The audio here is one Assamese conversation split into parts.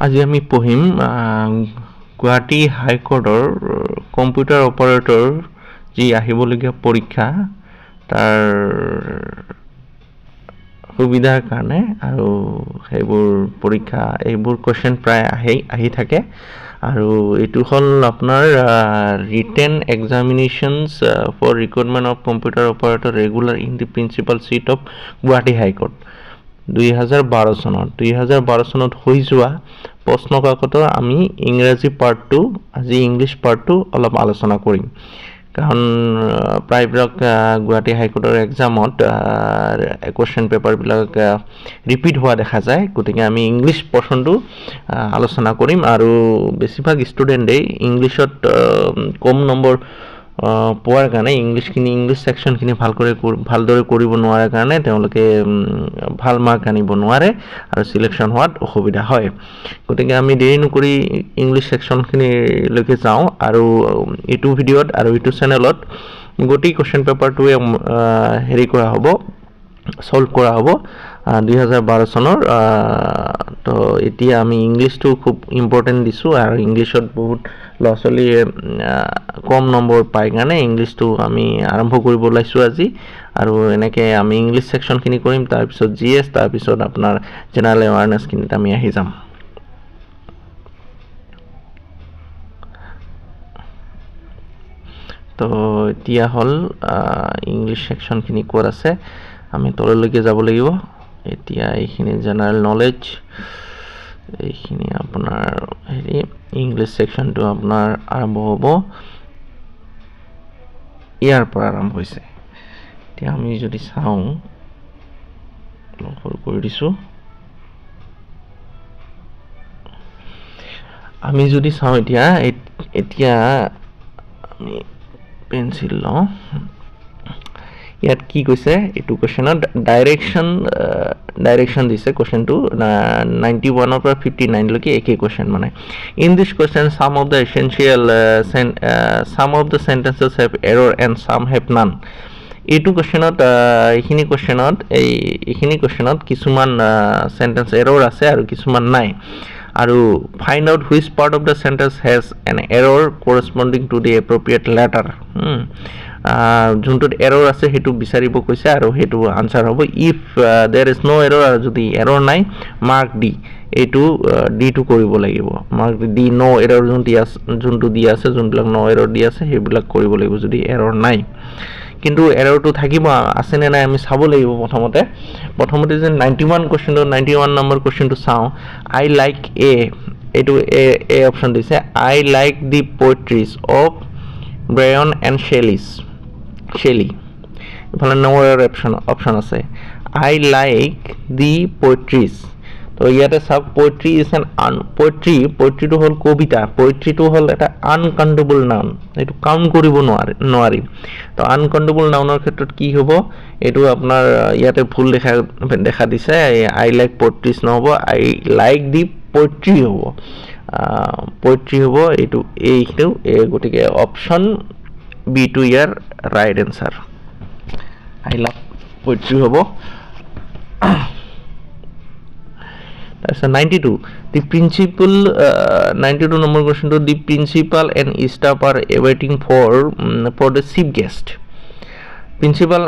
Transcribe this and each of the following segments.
আজি আমি পঢ়িম গুৱাহাটী হাইকোৰ্টৰ কম্পিউটাৰ অপাৰেটৰ যি আহিবলগীয়া পৰীক্ষা তাৰ সুবিধাৰ কাৰণে আৰু সেইবোৰ পৰীক্ষা এইবোৰ কোৱেশ্চন প্ৰায় আহি থাকে আৰু এইটো হ'ল আপোনাৰ written examinations for recruitment of computer operator regular in the principal seat of Guwahati high court 2012 চনত হৈ যোৱা প্ৰশ্ন কাকতৰ আমি ইংৰাজী পাৰ্টটো আজি ইংলিছ পাৰ্টটো অলপ আলোচনা কৰিম কাৰণ প্ৰায়বিলাক গুৱাহাটী হাইকোৰ্টৰ এক্সামত কোৱেশ্চন পেপাৰবিলাক ৰিপিট হোৱা দেখা যায় গতিকে আমি ইংলিছ পৰ্চনটো আলোচনা কৰিম আৰু বেছিভাগ ষ্টুডেণ্টেই ইংলিছত কম নম্বৰ পোৱাৰ কাৰণে ইংলিছ সেকশনখিনি ভালদৰে কৰিব নোৱাৰাৰ কাৰণে তেওঁলোকে ভাল মাৰ্ক আনিব নোৱাৰে আৰু সিলেকশন হোৱাত অসুবিধা হয় গতিকে আমি দেৰি নকৰি ইংলিছ সেকশনখিনিলৈকে যাওঁ আৰু এইটো ভিডিঅ'ত আৰু এইটো চেনেলত গোটেই কোৱেশ্চন পেপাৰটোৱে হেৰি কৰা হ'ব সলভ কৰা হ'ব 2012 চনৰ তো এতিয়া আমি ইংলিছটো খুব ইম্পৰ্টেণ্ট দিছোঁ আৰু ইংলিছত বহুত ল'ৰা ছোৱালীয়ে কম নম্বৰ পাই কাৰণে ইংলিছটো আমি আৰম্ভ কৰিব ওলাইছোঁ আজি আৰু এনেকৈ আমি ইংলিছ সেকশনখিনি কৰিম তাৰপিছত জিএছ তাৰপিছত আপোনাৰ জেনাৰেল এৱাৰনেছখিনিত আমি আহি যাম তো এতিয়া হ'ল ইংলিছ সেকশনখিনি ক'ত আছে আমি তললৈকে যাব লাগিব এতিয়া এইখিনি জেনাৰেল নলেজ এইখিনি আপোনাৰ হেৰি ইংলিছ সেকশনটো আপোনাৰ আৰম্ভ হ'ব ইয়াৰ পৰা আৰম্ভ হৈছে এতিয়া আমি যদি চাওঁ সৰু কৰি দিছোঁ আমি যদি চাওঁ এতিয়া আমি পেন্সিল লওঁ ইয়াত কি কৈছে এইটো কোৱেশ্চনত ডাইৰেকশন দিছে কোৱেশ্চনটো 91 পৰা 59 লৈকে একেই কোৱেশ্চন মানে in this question some of the sentences have error and some have none এইটো কোৱেশ্চনত এইখিনি কোৱেশ্চনত কিছুমান সেন্টেন্স এৰৰ আছে আৰু কিছুমান নাই আৰু find out which part of the sentence has an error corresponding to the appropriate letter যোনটোত এৰৰ আছে সেইটো বিচাৰিব কৈছে আৰু সেইটো আনসাৰ হ'ব if there is no error আৰু যদি এৰৰ নাই মাৰ্ক ডি এইটো ডি টু কৰিব লাগিব মাৰ্ক ডি নো এৰৰ যোনটো দি আছে যোনবিলাক নো এৰৰ দি আছে সেইবিলাক কৰিব লাগিব যদি এৰৰ নাই কিন্তু এৰৰটো থাকিব আছে নে নাই আমি চাব লাগিব প্ৰথমতে যে 91 কোৱেশ্চনটো 91 নম্বৰ কোৱেশ্চনটো চাওঁ আই লাইক এইটো এ অপচন দিছে I like the poetries of Byron and Shelley ইফালে নম্বৰ অপচন আছে আই লাইক দি পোয়েট্ৰিজ তো ইয়াতে চাওক পোয়েট্ৰি ইজ এন পোয়েট্ৰিটো হ'ল কবিতা পোয়েট্ৰিটো হ'ল এটা আনকাউণ্টেবল নাউন এইটো কাউণ্ট কৰিব নোৱাৰি তো আনকাউণ্টেবল নাউনৰ ক্ষেত্ৰত কি হ'ব এইটো আপোনাৰ ইয়াতে ভুল দেখা দিছে আই লাইক পোয়েট্ৰিজ নহ'ব আই লাইক দি পোয়েট্ৰি হ'ব এইটো গতিকে option B two year right answer I love poetry হ'ব তাৰপিছত 92 the principal 92 number কোৱেশ্চনটো the principal and staff R ৱেইটিং for the chief guest principal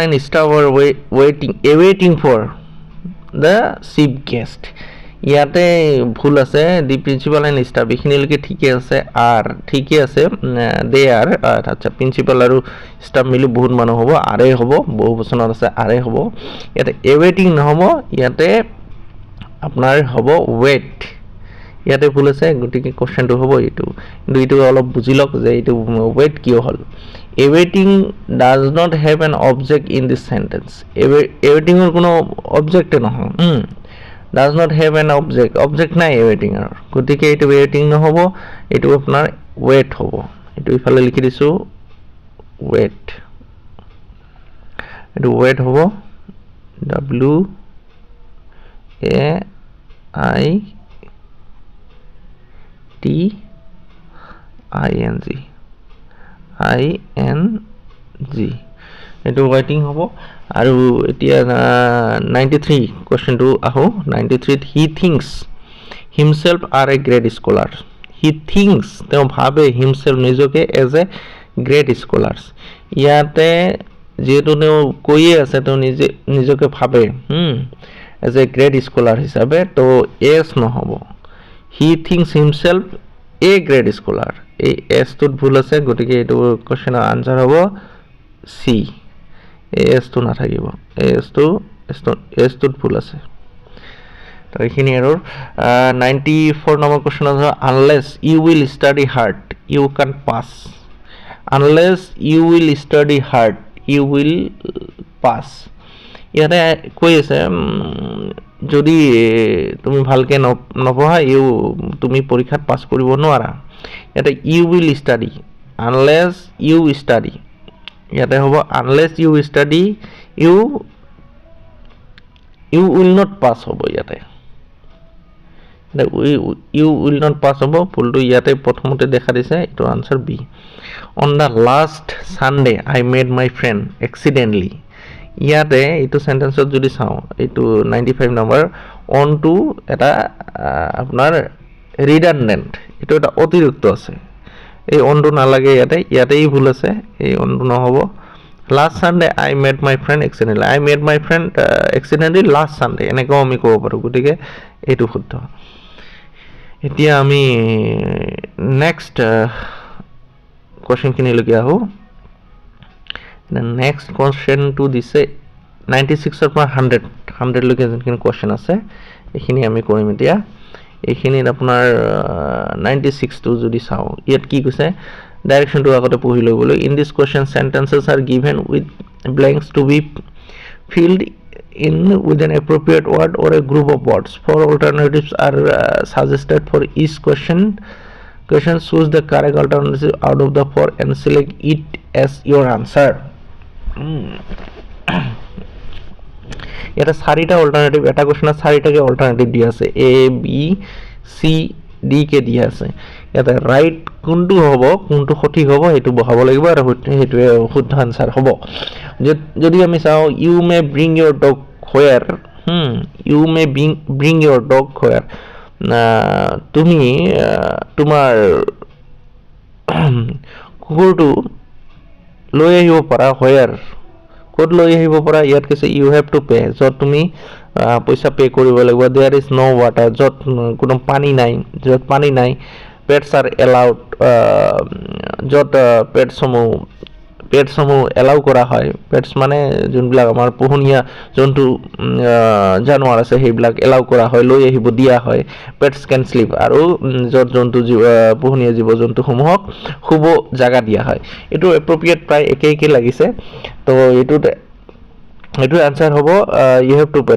and staff R ৱেইটিং for the chief guest ইয়াতে ভুল আছে দি প্ৰিন্সিপাল এণ্ড ষ্টাফ এইখিনিলৈকে ঠিকে আছে দে আৰ আচ্ছা প্ৰিন্সিপাল আৰু ষ্টাফ মিলি বহুত মানুহ হ'ব আৰে হ'ব বহু বচনত আছে আৰে হ'ব ইয়াতে এৱেইটিং নহ'ব ইয়াতে আপোনাৰ হ'ব ৱেট ইয়াতে ভুল আছে গতিকে কোৱেশ্চনটো হ'ব এইটো কিন্তু এইটো অলপ বুজি লওক যে এইটো ৱেট কিয় হ'ল এৱেইটিং does not have an object in this sentence এৱেইটিঙৰ কোনো অবজেক্টে নহয় does not have an object নাই এৱেইটিঙৰ গতিকে এইটো এৱেইটিং নহ'ব এইটো আপোনাৰ ৱেট হ'ব এইটো ইফালে লিখি দিছো ৱেট এইটো ৱেট হ'ব W A I T I N G এইটো ৱেটিং হ'ব আৰু এতিয়া 93 কোৱেশ্চনটো আহো 93 he thinks himself are a great scholar he thinks তেওঁ ভাবে হিমসেল্ফ নিজকে এজ এ গ্ৰেট স্কলাৰ্ছ ইয়াতে যিহেতু তেওঁ কৈয়ে আছে তেওঁ নিজকে ভাবে এজ এ গ্ৰেট স্কলাৰ হিচাপে তো এছ নহ'ব হি থিংকছ হিমসেল্ফ এ গ্ৰেট স্কলাৰ এই এছটোত ভুল আছে গতিকে এইটো কুৱেশ্যনৰ আনচাৰ হ'ব চি এই এছটো নাথাকিব এছটোত ভুল আছে তো এইখিনি আৰু 94 নম্বৰ কুৱেশ্যন আছে unless you will study hard you can pass unless you will study hard you will pass ইয়াতে কৈ আছে যদি তুমি ভালকৈ নপঢ়া তুমি পৰীক্ষাত পাছ কৰিব নোৱাৰা ইয়াতে you will study unless you study ইয়াতে হ'ব unless you study you will not pass হ'ব ইয়াতে ইউ উইল নট পাছ হ'ব ভুলটো ইয়াতে প্ৰথমতে দেখা দিছে এইটো answer B on the last Sunday I made my friend accidentally ইয়াতে এইটো চেণ্টেন্সত যদি চাওঁ এইটো 95 নম্বৰ অনটো এটা আপোনাৰ ৰিডানডেণ্ট এইটো এটা অতিৰিক্ত আছে এই অনটো নালাগে ইয়াতেই ভুল আছে এই অনটো নহ'ব last Sunday I made my friend accidentally I made my friend accidentally last Sunday এনেকৈও আমি ক'ব পাৰোঁ গতিকে এইটো শুদ্ধ এতিয়া আমি নেক্সট কুৱেশ্যনখিনিলৈকে আহোঁ নেক্সট কুৱেশ্যনটো দিছে 96ৰ পৰা 100লৈকে যোনখিনি কুৱেশ্যন আছে এইখিনি আমি কৰিম এতিয়া এইখিনিত আপোনাৰ 96টো যদি চাওঁ ইয়াত কি কৈছে ডাইৰেকশ্যনটো আগতে পঢ়ি ল'বলৈ in this question sentences are given with blanks to be filled in with an appropriate word or a group of words. 4 alternatives are suggested for each question. Choose the correct alternative out of the 4 and select it as your answer. এটা 4টা অল্টারনেটিভ এটা কোশ্চেনত 4টাকে অল্টারনেটিভ দিয়া আছে এ বি সি ডি কে দিয়া আছে এটা রাইট কোনটো হ'ব কোনটো সঠিক হ'ব সেইটো বহাব লাগিব আৰু হেতুৱে শুদ্ধ আনসাৰ হ'ব যদি আমি চাও you may bring your dog where you may bring your dog where তুমি তোমাৰ কুকুৰটো লৈ আহিব পাৰা হোয়াৰ ক'ত লৈ আহিব পাৰা ইয়াত কৈছে ইউ হেভ টু পে য'ত তুমি পইচা পে কৰিব লাগিব দেয়াৰ ইজ নো ৱাটাৰ য'ত কোনো পানী নাই পেটছ আৰ এলাউড য'ত পেটছসমূহ এলাউ কৰা হয় পেটছ মানে যোনবিলাক আমাৰ পোহনীয়া জন্তু জানোৱাৰ আছে সেইবিলাক এলাউ কৰা হয় লৈ আহিব দিয়া হয় পেটছ কেন স্লিপ আৰু য'ত পোহনীয়া জীৱ জন্তুসমূহক শুব জাগা দিয়া হয় এইটো এপ্ৰপ্ৰিয়েট প্ৰায় একে লাগিছে তো এইটো আনসাৰ হ'ব ইউ হেভ টু পে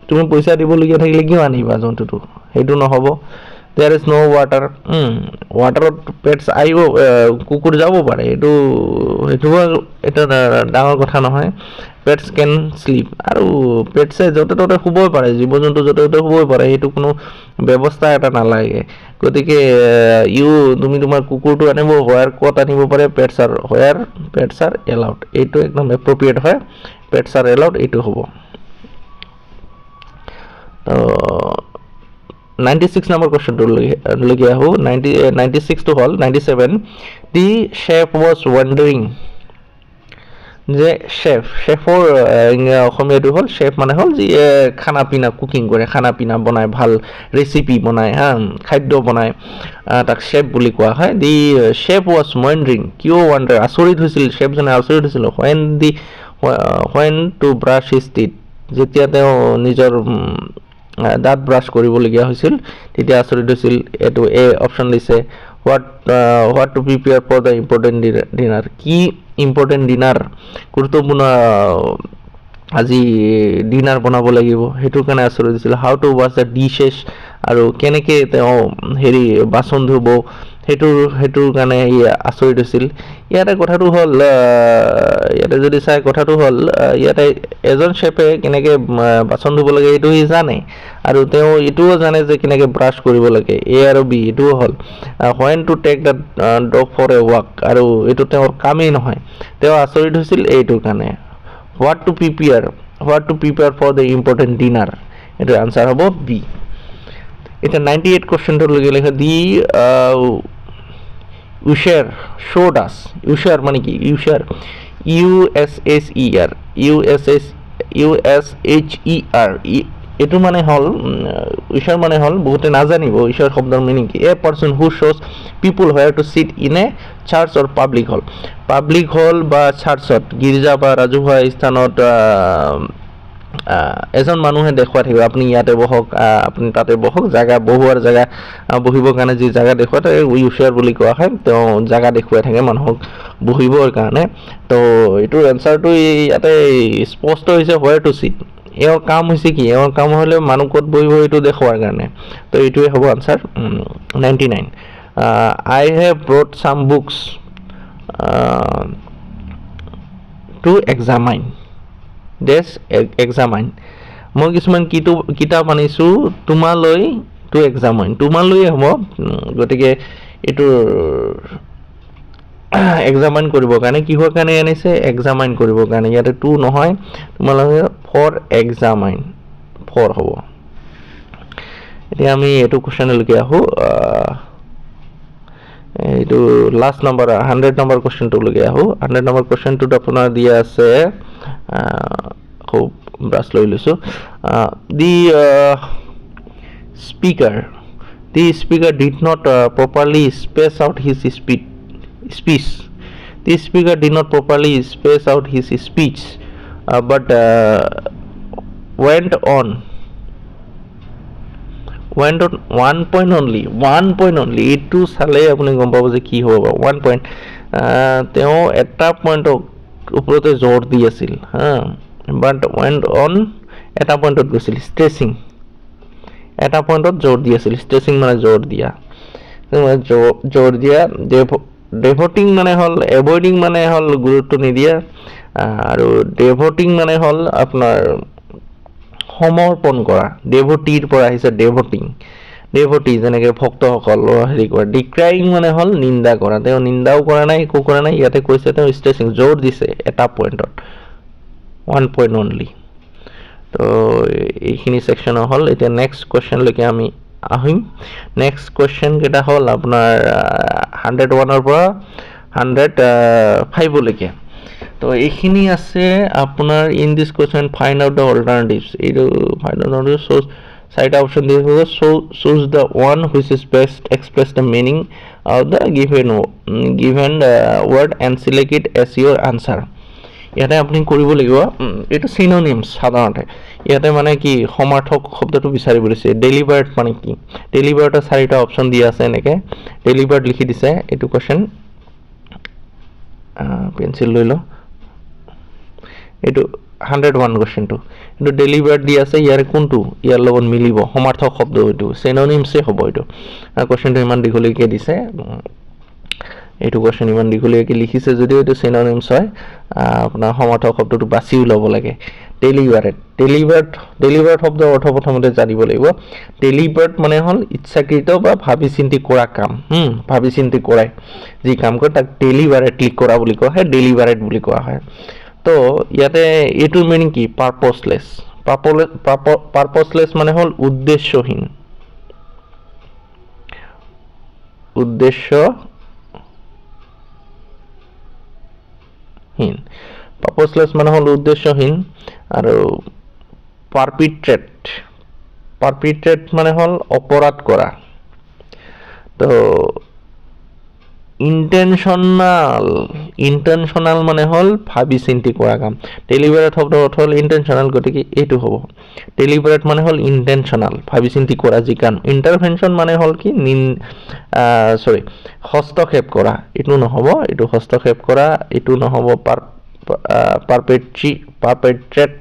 তুমি পইচা দিবলগীয়া থাকিলে কিয় আনিবা জন্তুটো সেইটো নহ'ব there is no water waterত পেটছ আহিব কুকুৰ যাব পাৰে এইটো এটা ডাঙৰ কথা নহয় পেটছ কেন স্লিপ আৰু পেটছে য'তে ত'তে শুবই পাৰে জীৱ জন্তু য'তে ত'তে শুবই পাৰে সেইটো কোনো ব্যৱস্থা এটা নালাগে গতিকে তুমি তোমাৰ কুকুৰটো আনিব হোয়াৰ ক'ত আনিব পাৰে পেটছ আৰ এলাউড এইটো একদম এপ্ৰপ্ৰিয়েট হয় পেটছ আৰ এলাউড এইটো হ'ব তো 96 নম্বৰ কুৱেশ্যনটো লৈকে আহোঁ 96টো হ'ল 97 দি শেফ ৱাজ ৱাণ্ডাৰিং যে শেফৰ অসমীয়াটো হ'ল শেফ মানে হ'ল যি খানা পিনা কুকিং কৰে খানা পিনা বনায় ভাল ৰেচিপি বনায় খাদ্য বনায় তাক শেফ বুলি কোৱা হয় দি শেফ ৱাজ ৱাণ্ডাৰিং কিয় ৱাণ্ডাৰ আচৰিত হৈছিল শেফজনে আচৰিত হৈছিল when to brush his teeth যেতিয়া তেওঁ নিজৰ দাঁত ব্ৰাছ কৰিবলগীয়া হৈছিল তেতিয়া আচৰিত হৈছিল এইটো এ অপশ্যন দিছে what to prepare for the important dinner কি ইম্পৰ্টেণ্ট ডিনাৰ গুৰুত্বপূৰ্ণ আজি ডিনাৰ বনাব লাগিব সেইটোৰ কাৰণে আচৰিত হৈছিল how to wash the dishes আৰু কেনেকৈ তেওঁ বাচন ধুব সেইটোৰ কাৰণে আচৰিত হৈছিল ইয়াতে কথাটো হ'ল ইয়াতে যদি চাই কথাটো হ'ল ইয়াতে এজন শেফে কেনেকৈ বাচন ধুব লাগে এইটো সি জানে আৰু তেওঁ এইটোও জানে যে কেনেকৈ ব্ৰাছ কৰিব লাগে এ আৰু বি এইটোও হ'ল when to take the dog for a walk আৰু এইটো তেওঁৰ কামেই নহয় তেওঁ আচৰিত হৈছিল এইটোৰ কাৰণে what to prepare for the important dinner এইটো আনসাৰ হ'ব বি এটা 98 কোশ্চেনটোৰ লৈকে লেখা দি উইচাৰ showed us উইচাৰ মানে কি উইচাৰ USSER USHER এইটো মানে হল উইচাৰ মানে হল বহুতে নাজানিব উইচাৰ শব্দৰ মিনিং কি a person who shows people where to sit in a church or public hall বা চাৰ্চত গিৰ্জা বা ৰাজহুৱা স্থানত এজন মানুহে দেখুৱাই থাকিব আপুনি ইয়াতে বহক আপুনি তাতে বহক জায়গা বহুৱাৰ জায়গা বহিবৰ কাৰণে যি জায়গা দেখুৱাই তাক উইচাৰ বুলি কোৱা হয় তেওঁ জায়গা দেখুৱাই থাকে মানুহক বহিবৰ কাৰণে তো এইটোৰ এনসাৰটো ইয়াতে স্পষ্ট হৈছে হোয়াৰ টু সিট এওঁৰ কাম হৈছে কি এওঁৰ কাম হলে মানুহ ক'ত বহিব এইটো দেখুৱাৰ কাৰণে তো এইটোৱে হ'ব answer 99 I have brought some books to examine examine মই কিছুমান কিতাপ আনিছো তোমালৈ টু এক্সামাইন তোমালৈ হ'ব গতিকে এইটো এক্সামাইন কৰিবৰ কাৰণে কিহৰ কাৰণে আনিছে এক্সামাইন কৰিবৰ কাৰণে ইয়াতে টু নহয় তোমালৈ ফৰ এক্সামাইন ফৰ হ'ব এতিয়া আমি এইটো কোশ্চেনলৈকে আহো এইটো লাষ্ট নম্বৰ 100 নম্বৰ কোশ্চেনটোলৈকে আহো 100 নম্বৰ কোশ্চেনটোত আপোনাৰ দিয়া আছে খুব ব্ৰাছ লৈ লৈছো the speaker did not properly space out his speech the speaker did not properly space out his speech but went on one point only এইটো চালে আপুনি গম পাব যে কি হ'ব 1 point তেওঁ এটা পইণ্টৰ ওপৰতে জোৰ দি আছিল হা বাট went on এটা পইণ্টত গৈছিল ষ্ট্ৰেচিং এটা পইণ্টত জোৰ দি আছিল ষ্ট্ৰেচিং মানে জোৰ দিয়া ডেভোটিং মানে হল এভয়েডিং মানে হল গুৰুত্ব নিদিয়া আৰু ডেভোটিং মানে হল আপোনাৰ সমৰ্পণ কৰা ডেভোটিৰ পৰা আহিছে ডেভোটি যেনেকৈ ভক্তসকল হেৰি কৰে ডিক্ৰাইং মানে হল নিন্দা কৰা তেওঁ নিন্দাও কৰা নাই একো কৰা নাই ইয়াতে কৈছে তেওঁ ষ্ট্ৰেচিং জোৰ দিছে এটা পইণ্টত 1 point only তো এইখিনি সেকশন হল এতিয়া নেক্সট কোশ্চেনলৈকে আমি আহিম নেক্সট কোশ্চেন কেটা হল আপোনাৰ 101 ৰ পৰা 105 লৈকে তো এইখিনি আছে আপোনাৰ in this question find out the alternatives এইটো ফাইন্ড আউট দ্য সোৰ্স চাৰিটা অপশন দিয়া হ'ব choose the one which is best express the meaning of the given word and select it as your answer ইয়াতে আপুনি কৰিব লাগিব এটা সিনোনিমস সাধাৰণতে ইয়াতে মানে কি সমাৰ্থক শব্দটো বিচাৰিব দিছে ডেলিভাৰ্ড মানে কি ডেলিভাৰ্ডৰ চাৰিটা অপচন দিয়া আছে এনেকে ডেলিভাৰ্ড লিখি দিছে এইটো কোশ্চেন পেন্সিল লৈ ল এইটো 101 কোশ্চেনটো এইটো ডেলিভাৰ্ড দিয়া আছে ইয়াৰ কোনটো ইয়াৰ লগত মিলিব সমাৰ্থক শব্দ এইটো সিনোনিমসে হ'ব এইটো কোশ্চেনটো ইমান দীঘলীয়াকৈ দিছে এইটো কোশ্চেন ইমান দীঘলীয়াকৈ লিখিছে যদিও এইটো সিনোনিমস হয় আপোনাৰ সমাৰ্থক শব্দটো বাছি উলাব লাগে ডেলিভাৰ্ড শব্দৰ অৰ্থ প্ৰথমতে জানিব লাগিব ডেলিভাৰ্ড মানে হল ইচ্ছাকৃত বা ভাবি চিন্তি কৰা কাম ভাবি চিন্তি কৰাই যি কাম কৰে তাক ডেলিভাৰেটলি কৰা বুলি কোৱা হয় ডেলিভাৰেট বুলি কোৱা হয় তো ইয়াতে এইটো মিনিং কি পাৰপসলেস মানে হল উদ্দেশ্যহীন পাৰপসলেস মানে হল উদ্দেশ্যহীন আৰু পাৰপিট্ৰেট মানে হল অপৰাধ কৰা তো ইন্টেনশনাল মানে হল ভাবি চিন্তি কৰা কাম ডেলিভাৰেট শব্দৰ অৰ্থ হল ইন্টেনশনাল গতিকে এইটো হ'ব ডেলিভাৰেট মানে হল ইন্টেনশনাল ভাবি চিন্তি কৰা যি কাম ইন্টাৰভেনশন মানে হল কি হস্তক্ষেপ কৰা এইটো নহব এইটো হস্তক্ষেপ কৰা এইটো নহব পাৰপেট্ৰেট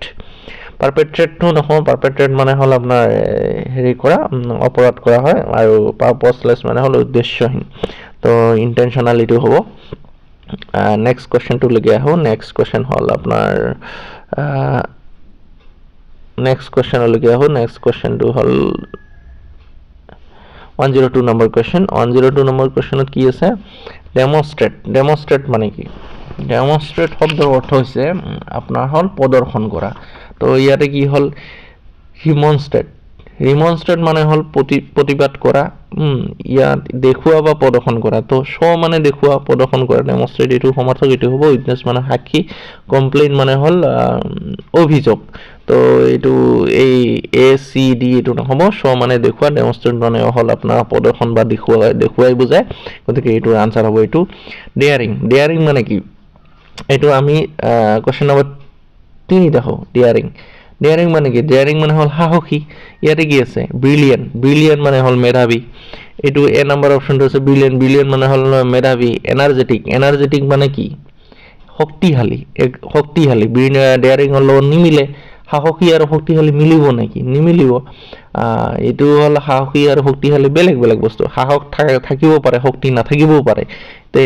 নহব পাৰপেট্ৰেট মানে হল আপোনাৰ হেৰি কৰা অপৰাধ কৰা হয় আৰু পারপসলেস মানে হল উদ্দেশ্যহীন তো ইন্টেনশনাল এইটো হ'ব নেক্সট কোশ্চেনটো লৈকে আহো নেক্সট কোশ্চেন হল আপোনাৰ নেক্সট কোশ্চেনটো হল 102 নম্বৰ কোশ্চেন 102 নম্বৰ কোশ্চেনত কি আছে ডেমনস্ট্ৰেট মানে কি ডেমনস্ট্ৰেট শব্দৰ অৰ্থ হৈছে আপোনাৰ হল প্ৰদৰ্শন কৰা তো ইয়াতে কি হল ৰিমনষ্ট্ৰেট মানে হ'ল প্ৰতিবাদ কৰা, ইয়াত দেখুওৱা বা প্ৰদৰ্শন কৰা। তো মানে দেখুওৱা প্ৰদৰ্শন কৰা, ডেমনষ্ট্ৰেট এইটো সমাৰ্থক, এইটো হ'ব। উইটনেছ মানে সাক্ষী, কমপ্লেইন মানে হ'ল অভিযোগ। তো এইটো এই ACD এইটো নহ'ব। মানে দেখুওৱা, ডেমনষ্ট্ৰেট মানে হ'ল আপোনাৰ প্ৰদৰ্শন বা দেখুৱাই বুজায়, গতিকে এইটোৰ আনচাৰ হ'ব এইটো ডেয়াৰিং মানে কি? এইটো আমি কুৱেশ্যন নম্বৰ 3 দেখোঁ। ডেয়াৰিং মানে কি? ডেয়াৰিং মানে হ'ল সাহসী। ইয়াতে কি আছে? ব্ৰিলিয়েণ্ট মানে হ'ল মেধাৱী। এইটো এ নম্বৰ অপশ্যনটো আছে ব্ৰিলিয়েণ্ট মানে হ'ল মেধাৱী। এনাৰ্জেটিক মানে কি? শক্তিশালী। ডেয়াৰিঙৰ লগত নিমিলে। সাহসী আৰু শক্তিশালী মিলিব নেকি? নিমিলিব। এইটো হ'ল সাহসী আৰু শক্তিশালী বেলেগ বস্তু। সাহস থাকিব পাৰে, শক্তি নাথাকিবও পাৰে। তে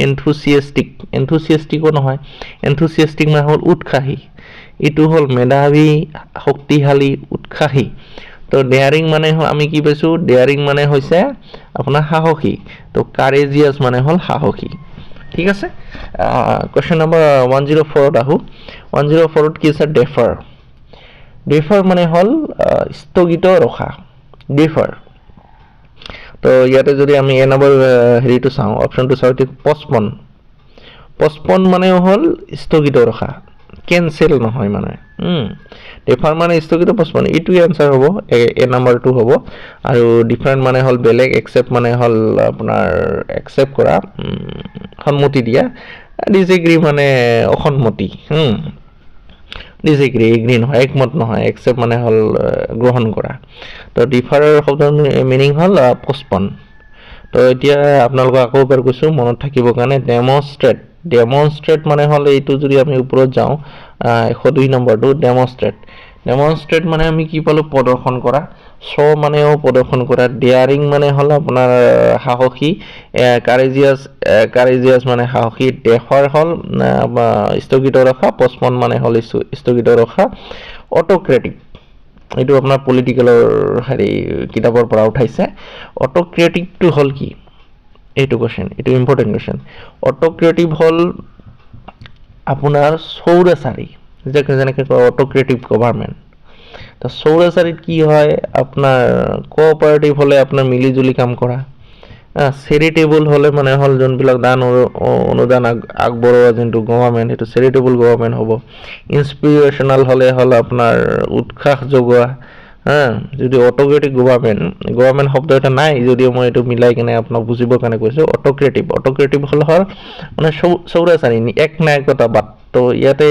এনথুচিয়াষ্টিকো নহয়। এনথুচিয়াষ্টিক মানে হ'ল উৎসাহী। এইটো হ'ল মেধাৱী, শক্তিশালী, উৎসাহী। তো ডেয়াৰিং মানে আমি কি পাইছোঁ? ডেয়াৰিং মানে হৈছে আপোনাৰ সাহসী। তো কাৰেজিয়াছ মানে হ'ল সাহসী। ঠিক আছে। কুৱেশ্যন নম্বৰ 104ত আহোঁ। 104ত কি আছে? ডেফাৰ মানে হ'ল স্থগিত ৰখা। তো ইয়াতে যদি আমি এ নম্বৰ হেৰিটো চাওঁ, অপশ্যনটো চাওঁ, এইটো পচপন মানে হ'ল স্থগিত ৰখা, কেনচেল নহয় মানে। ডেফাৰ মানে স্থগিত, পচপন এইটোৱে আনচাৰ হ'ব, এ নম্বৰটো হ'ব। আৰু ডিফাৰেণ্ট মানে হ'ল বেলেগ, একচেপ্ট মানে হ'ল আপোনাৰ একচেপ্ট কৰা, সন্মতি দিয়া। ডিছএগ্ৰী মানে অসন্মতি। ডিছএগ্ৰী, এগ্ৰী নহয়, একমত নহয়। একচেপ্ট মানে হ'ল গ্ৰহণ কৰা। তো ডিফাৰৰ শব্দৰ মিনিং হ'ল পচপন। তো এতিয়া আপোনালোকক আকৌ এবাৰ কৈছোঁ মনত থাকিবৰ কাৰণে, ডেমনষ্ট্ৰেট মানে হ'ল, এইটো যদি আমি ওপৰত যাওঁ 102 নম্বৰটো, ডেমনষ্ট্ৰেট মানে আমি কি পালোঁ? প্ৰদৰ্শন কৰা। মানেও প্ৰদৰ্শন কৰা। ডেয়াৰিং মানে হ'ল আপোনাৰ সাহসী। কাৰেজিয়াছ মানে সাহসী। ডেফাৰ হ'ল স্থগিত ৰখা। পচপন মানে হ'ল স্থগিত ৰখা। অট'ক্ৰেটিক, এইটো আপোনাৰ পলিটিকেলৰ কিতাপৰ পৰা উঠাইছে। অট'ক্ৰেটিকটো হ'ল কি? এইটো কুৱেশ্যন, এইটো ইম্পৰ্টেণ্ট কুৱেশ্যন। অট'ক্ৰেটিভ হ'ল আপোনাৰ চৌৰাচাৰী, যেনেকৈ কয় অট'ক্ৰেটিভ গভাৰ্ণমেণ্ট। তো চৌৰাচাৰীত কি হয়? আপোনাৰ কোঅপাৰেটিভ হ'লে আপোনাৰ মিলিজুলি কাম কৰা। চেৰিটেবল হ'লে মানে হ'ল যোনবিলাক দান অনুদান আগবঢ়োৱা যোনটো গভৰ্ণমেণ্ট, সেইটো চেৰিটেবল গভৰ্ণমেণ্ট হ'ব। ইনস্পিৰেশ্যনেল হ'লে হ'ল আপোনাৰ উৎসাহ যোগোৱা। যদি অট'ক্ৰেটিক গভৰ্ণমেণ্ট শব্দ এটা নাই, যদিও মই এইটো মিলাই কিনে আপোনাক বুজিবৰ কাৰণে কৈছোঁ। অট'ক্ৰেটিভ হ'ল মানে চৌৰাচাৰী, একনায়কতাবাদ। তো ইয়াতে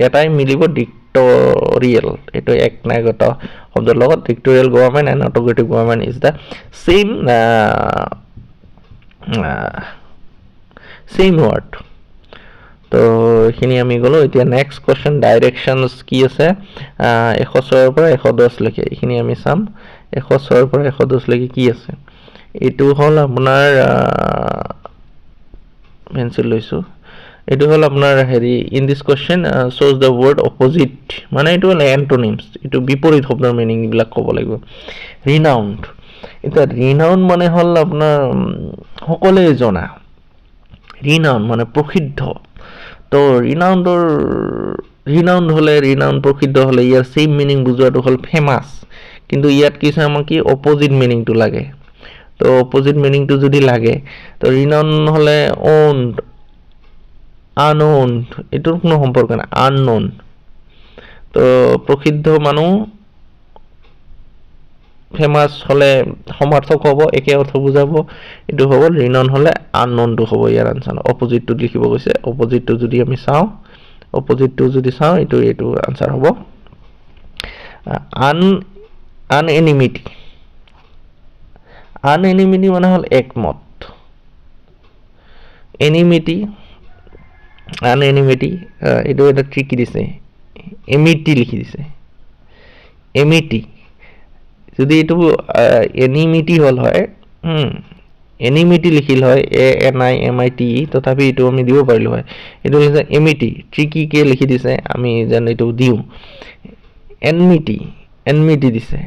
এটাই মিলিব, ডিক্টৰিয়েল। এইটো একনায়কতা শব্দৰ লগত। Dictatorial government and autocratic government is the same word. তো এইখিনি আমি গ'লোঁ। এতিয়া নেক্সট কুৱেশ্যন, ডাইৰেকশ্যনছ কি আছে? 106ৰ পৰা 110 লৈকে এইখিনি আমি চাম। 106ৰ পৰা 110 লৈকে কি আছে? এইটো হ'ল আপোনাৰ পেঞ্চিল লৈছোঁ। এইটো হ'ল আপোনাৰ ইন দিছ কুৱেশ্যন শ্ব'জ দ্য ৱৰ্ড অপজিট, মানে এইটো হ'ল এণ্টনিমছ, এইটো বিপৰীত শব্দৰ মিনিং এইবিলাক ক'ব লাগিব। ৰিনাউণ্ড, এতিয়া ৰিনাউণ্ড মানে হ'ল আপোনাৰ সকলোৱে জনা। ৰিনাউণ্ড মানে প্ৰসিদ্ধ। তো ৰিনাউণ্ড প্ৰসিদ্ধ হ'লে ইয়াৰ চেম মিনিং বুজোৱাটো হ'ল ফেমাছ। কিন্তু ইয়াত কি আছে, আমাৰ কি অপজিট মিনিংটো লাগে। তো অপজিট মিনিংটো যদি লাগে, তো ৰিনাউণ্ড হ'লে আনউণ্ড, এইটোৰ কোনো সম্পৰ্ক নাই, আননোন। তো প্ৰসিদ্ধ মানুহ, ফেমাছ হ'লে সমাৰ্থক হ'ব, একে অৰ্থ বুজাব। এইটো হ'ব ৰিনাউণ্ড হ'লে আননোনটো হ'ব ইয়াৰ আনচাৰ। অপজিটটো লিখিব গৈছে, অপজিটটো যদি আমি চাওঁ, এইটো আনচাৰ হ'ব। আনএনিমিটি মানে হ'ল একমত। আনএনিমিটি এইটো এটা ট্ৰিকি দিছে, এমিটি লিখি দিছে। যদি এইটো এনিমিটি হ'ল হয়, এনিমিটি লিখিল হয় ANIMITE, তথাপি এইটো আমি দিব পাৰিলোঁ হয়। এইটো হৈছে এমিটি, ট্ৰিকিকে লিখি দিছে, আমি যেন এইটো দিওঁ। এনমিটি দিছে।